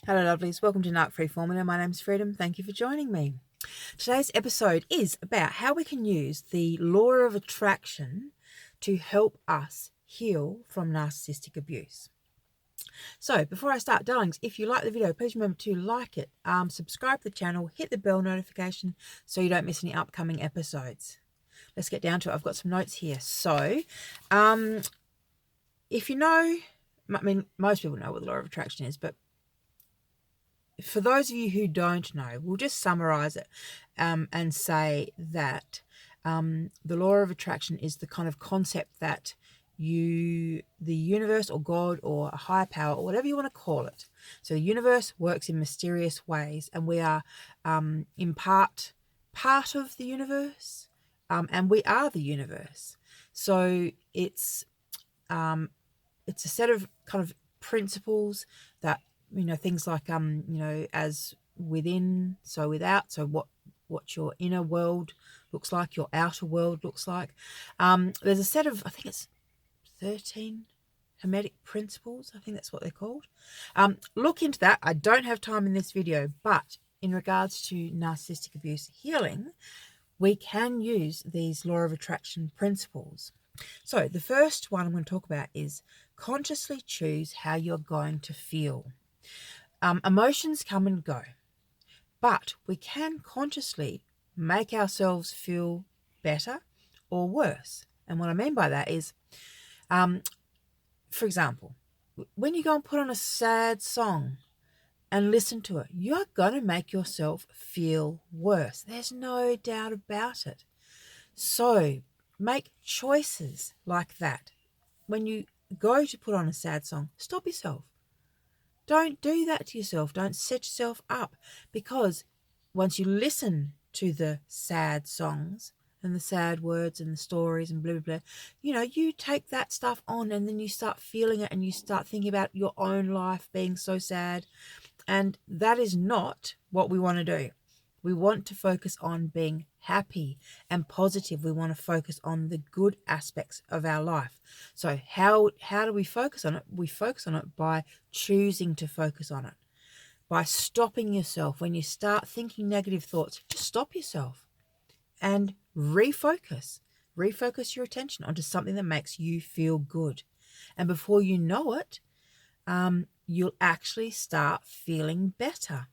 Hello lovelies, welcome to Narc Free Formula. My name's Freedom. Thank you for joining me. Today's episode is about how we can use the law of attraction to help us heal from narcissistic abuse. So before I start, darlings, if you like the video, please remember to like it, subscribe to the channel, hit the bell notification so you don't miss any upcoming episodes. Let's get down to it. I've got some notes here. So if you know, I mean, most people know what the law of attraction is, but for those of you who don't know, we'll just summarize it and say that the law of attraction is the kind of concept that the universe or God or a higher power or whatever you want to call it. So the universe works in mysterious ways, and we are in part of the universe, and we are the universe. So it's a set of kind of principles that, things like, as within, so without. So what your inner world looks like, your outer world looks like. There's a set of, I think it's 13 Hermetic principles. I think that's what they're called. Look into that. I don't have time in this video, but in regards to narcissistic abuse healing, we can use these law of attraction principles. So the first one I'm going to talk about is consciously choose how you're going to feel. Emotions come and go, but we can consciously make ourselves feel better or worse. And what I mean by that is, for example, when you go and put on a sad song and listen to it, you're going to make yourself feel worse. There's no doubt about it. So make choices like that. When you go to put on a sad song, stop yourself. Don't do that to yourself. Don't set yourself up, because once you listen to the sad songs and the sad words and the stories and blah, blah, blah, you take that stuff on, and then you start feeling it and you start thinking about your own life being so sad. And that is not what we want to do. We want to focus on being happy and positive. We want to focus on the good aspects of our life. So how do we focus on it? We focus on it by choosing to focus on it, by stopping yourself. When you start thinking negative thoughts, just stop yourself and refocus. Refocus your attention onto something that makes you feel good. And before you know it, you'll actually start feeling better.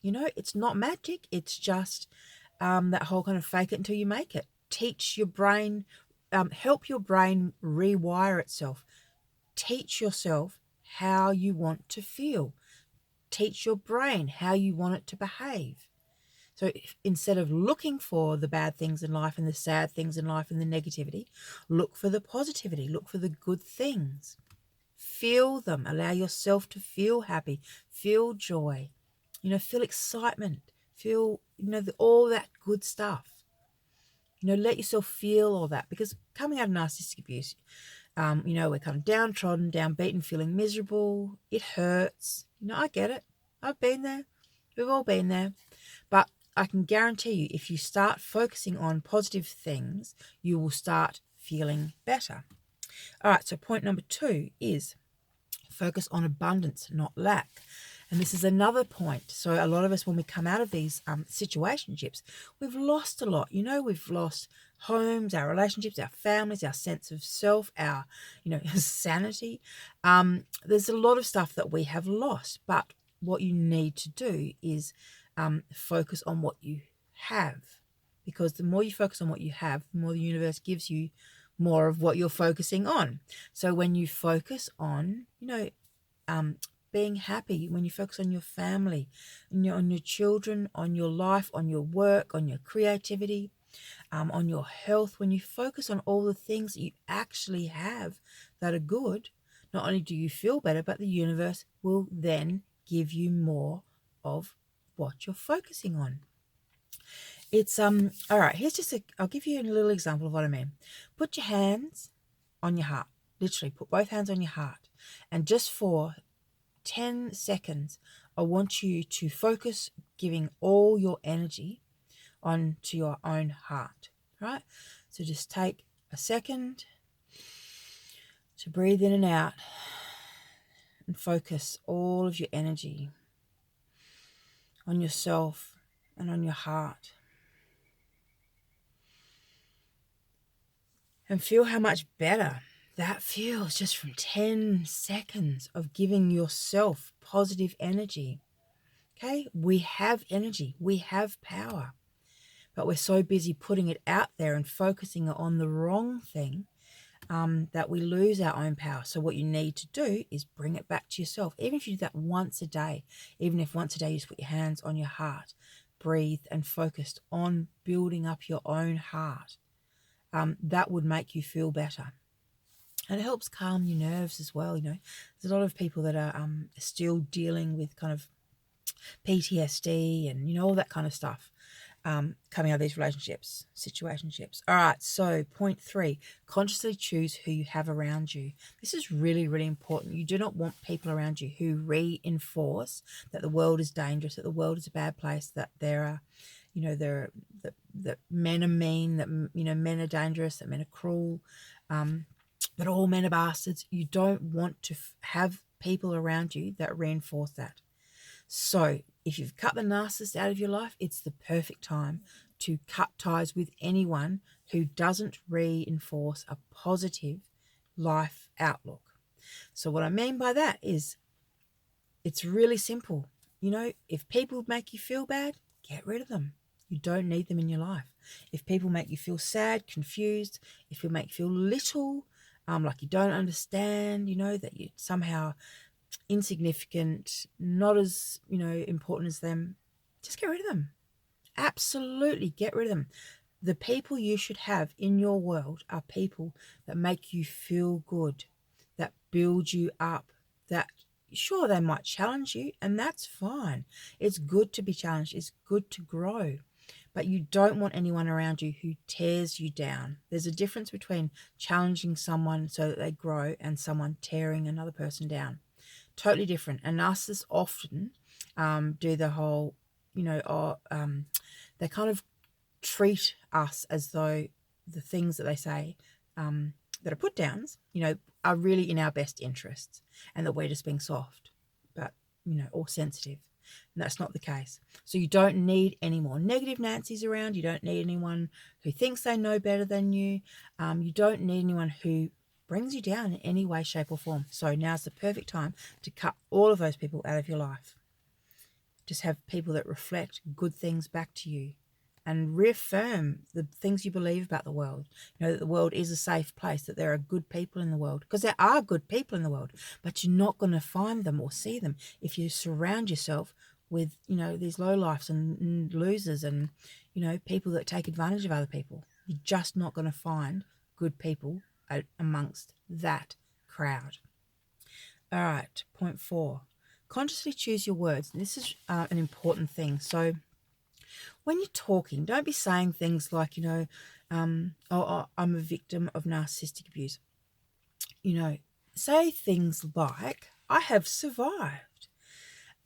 It's not magic. It's just that whole kind of fake it until you make it. Teach your brain, help your brain rewire itself. Teach yourself how you want to feel. Teach your brain how you want it to behave. So instead of looking for the bad things in life and the sad things in life and the negativity, look for the positivity. Look for the good things. Feel them. Allow yourself to feel happy. Feel joy. Feel excitement, feel, all that good stuff. Let yourself feel all that, because coming out of narcissistic abuse, we're kind of downtrodden, downbeaten, feeling miserable. It hurts. I get it. I've been there. We've all been there. But I can guarantee you, if you start focusing on positive things, you will start feeling better. All right, so point number 2 is focus on abundance, not lack. And this is another point. So a lot of us, when we come out of these situationships, we've lost a lot. We've lost homes, our relationships, our families, our sense of self, our, sanity. There's a lot of stuff that we have lost. But what you need to do is focus on what you have. Because the more you focus on what you have, the more the universe gives you more of what you're focusing on. So when you focus on, being happy, when you focus on your family, on your children, on your life, on your work, on your creativity, on your health, when you focus on all the things that you actually have that are good, not only do you feel better, but the universe will then give you more of what you're focusing on. It's all right, I'll give you a little example of what I mean. Put your hands on your heart. Literally, put both hands on your heart, and just for 10 seconds, I want you to focus, giving all your energy onto your own heart, right? So just take a second to breathe in and out and focus all of your energy on yourself and on your heart. And feel how much better that feels just from 10 seconds of giving yourself positive energy. Okay, we have energy, we have power, but we're so busy putting it out there and focusing on the wrong thing that we lose our own power. So what you need to do is bring it back to yourself. Even if you do that once a day, even if once a day you just put your hands on your heart, breathe and focus on building up your own heart, that would make you feel better. And it helps calm your nerves as well. You know, there's a lot of people that are still dealing with kind of PTSD and, you know, all that kind of stuff coming out of these situationships. All right, so point 3, consciously choose who you have around you. This is really, really important. You do not want people around you who reinforce that the world is dangerous, that the world is a bad place, that there are, you know, that men are mean, that, you know, men are dangerous, that men are cruel, that all men are bastards. You don't want to have people around you that reinforce that. So if you've cut the narcissist out of your life, it's the perfect time to cut ties with anyone who doesn't reinforce a positive life outlook. So what I mean by that is it's really simple. You know, if people make you feel bad, get rid of them. You don't need them in your life. If people make you feel sad, confused, if people make you feel little, like you don't understand, you know, that you somehow insignificant, not as, you know, important as them, just get rid of them. Absolutely get rid of them. The people you should have in your world are people that make you feel good, that build you up, that, sure, they might challenge you, and that's fine. It's good to be challenged. It's good to grow. But you don't want anyone around you who tears you down. There's a difference between challenging someone so that they grow and someone tearing another person down. Totally different. And narcissists often do the whole, you know, they kind of treat us as though the things that they say that are put downs, you know, are really in our best interests, and that we're just being soft, but, you know, or sensitive. And that's not the case. So you don't need any more negative Nancys around. You don't need anyone who thinks they know better than you. You don't need anyone who brings you down in any way, shape or form. So now's the perfect time to cut all of those people out of your life. Just have people that reflect good things back to you and reaffirm the things you believe about the world. You know, that the world is a safe place, that there are good people in the world, because there are good people in the world, but you're not going to find them or see them if you surround yourself with, you know, these lowlifes and losers and, you know, people that take advantage of other people. You're just not going to find good people amongst that crowd. All right, point 4. Consciously choose your words. This is an important thing. So when you're talking, don't be saying things like, you know, oh, I'm a victim of narcissistic abuse. You know, say things like, I have survived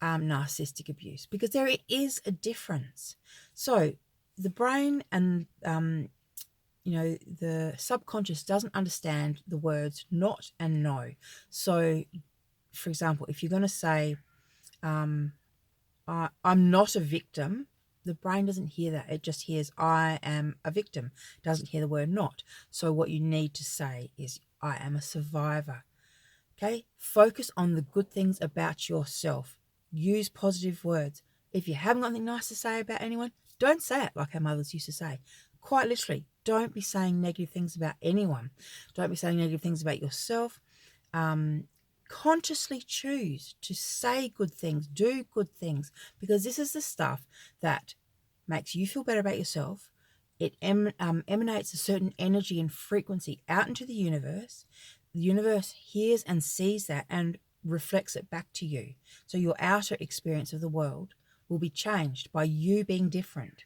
narcissistic abuse, because there is a difference. So the brain and, you know, the subconscious doesn't understand the words not and no. So, for example, if you're going to say, I'm not a victim, the brain doesn't hear that. It just hears I am a victim. It doesn't hear the word not. So what you need to say is I am a survivor. Okay? Focus on the good things about yourself. Use positive words. If you haven't got anything nice to say about anyone, don't say it like our mothers used to say. Quite literally, don't be saying negative things about anyone. Don't be saying negative things about yourself. Consciously choose to say good things, do good things, because this is the stuff that makes you feel better about yourself. It emanates a certain energy and frequency out into the universe. The universe hears and sees that and reflects it back to you. So your outer experience of the world will be changed by you being different.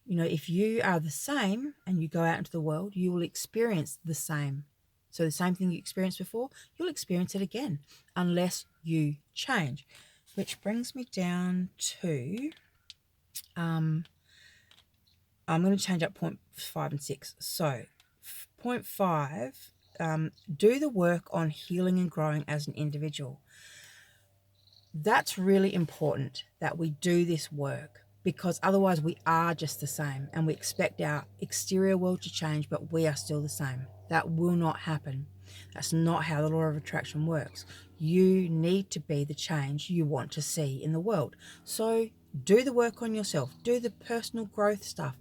You know, if you are the same and you go out into the world, you will experience the same. So the same thing you experienced before, you'll experience it again unless you change. Which brings me down to, I'm going to change up point 5 and 6. So point 5, do the work on healing and growing as an individual. That's really important that we do this work, because otherwise we are just the same and we expect our exterior world to change, but we are still the same. That will not happen. That's not how the law of attraction works. You need to be the change you want to see in the world. So do the work on yourself, do the personal growth stuff.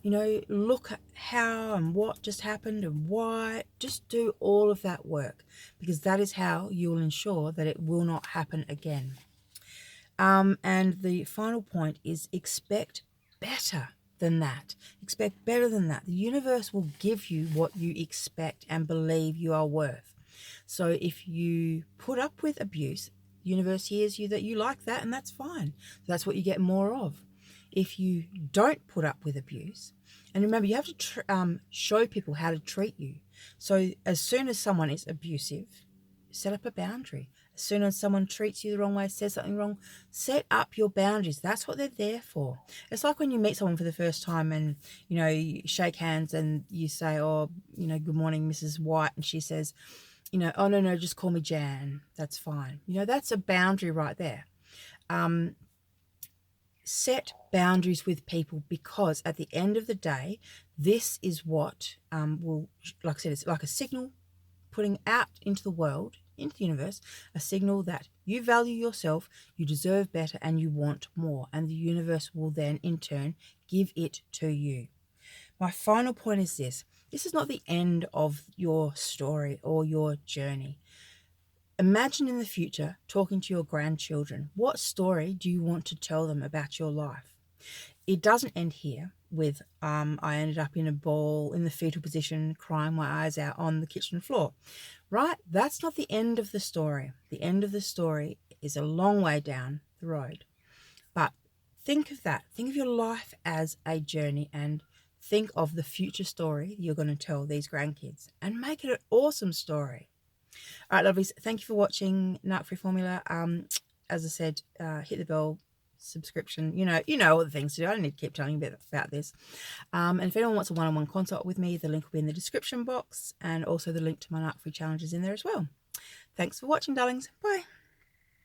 Look at how and what just happened and why. Just do all of that work, because that is how you will ensure that it will not happen again. And the final point is expect better than that. Expect better than that. The universe will give you what you expect and believe you are worth. So if you put up with abuse, the universe hears you that you like that, and that's fine. That's what you get more of. If you don't put up with abuse, and remember, you have to show people how to treat you. So as soon as someone is abusive, set up a boundary. As soon as someone treats you the wrong way, says something wrong, set up your boundaries. That's what they're there for. It's like when you meet someone for the first time and, you shake hands and you say, oh, good morning, Mrs. White. And she says, oh, no, just call me Jan. That's fine. That's a boundary right there. Set boundaries with people, because at the end of the day, this is what will, like I said, it's like a signal putting out into the world, into the universe, a signal that you value yourself, you deserve better, and you want more. And the universe will then, in turn, give it to you. My final point is this. This is not the end of your story or your journey. Imagine in the future talking to your grandchildren. What story do you want to tell them about your life? It doesn't end here with I ended up in a ball in the fetal position, crying my eyes out on the kitchen floor, right? That's not the end of the story. The end of the story is a long way down the road. But think of that. Think of your life as a journey, and think of the future story you're going to tell these grandkids, and make it an awesome story. All right, lovelies, thank you for watching Narc Free Formula. As I said, hit the bell, subscription, you know all the things to do. I don't need to keep telling you about this. And if anyone wants a one-on-one consult with me, the link will be in the description box, and also the link to my Narc Free challenges in there as well. Thanks for watching, darlings. Bye.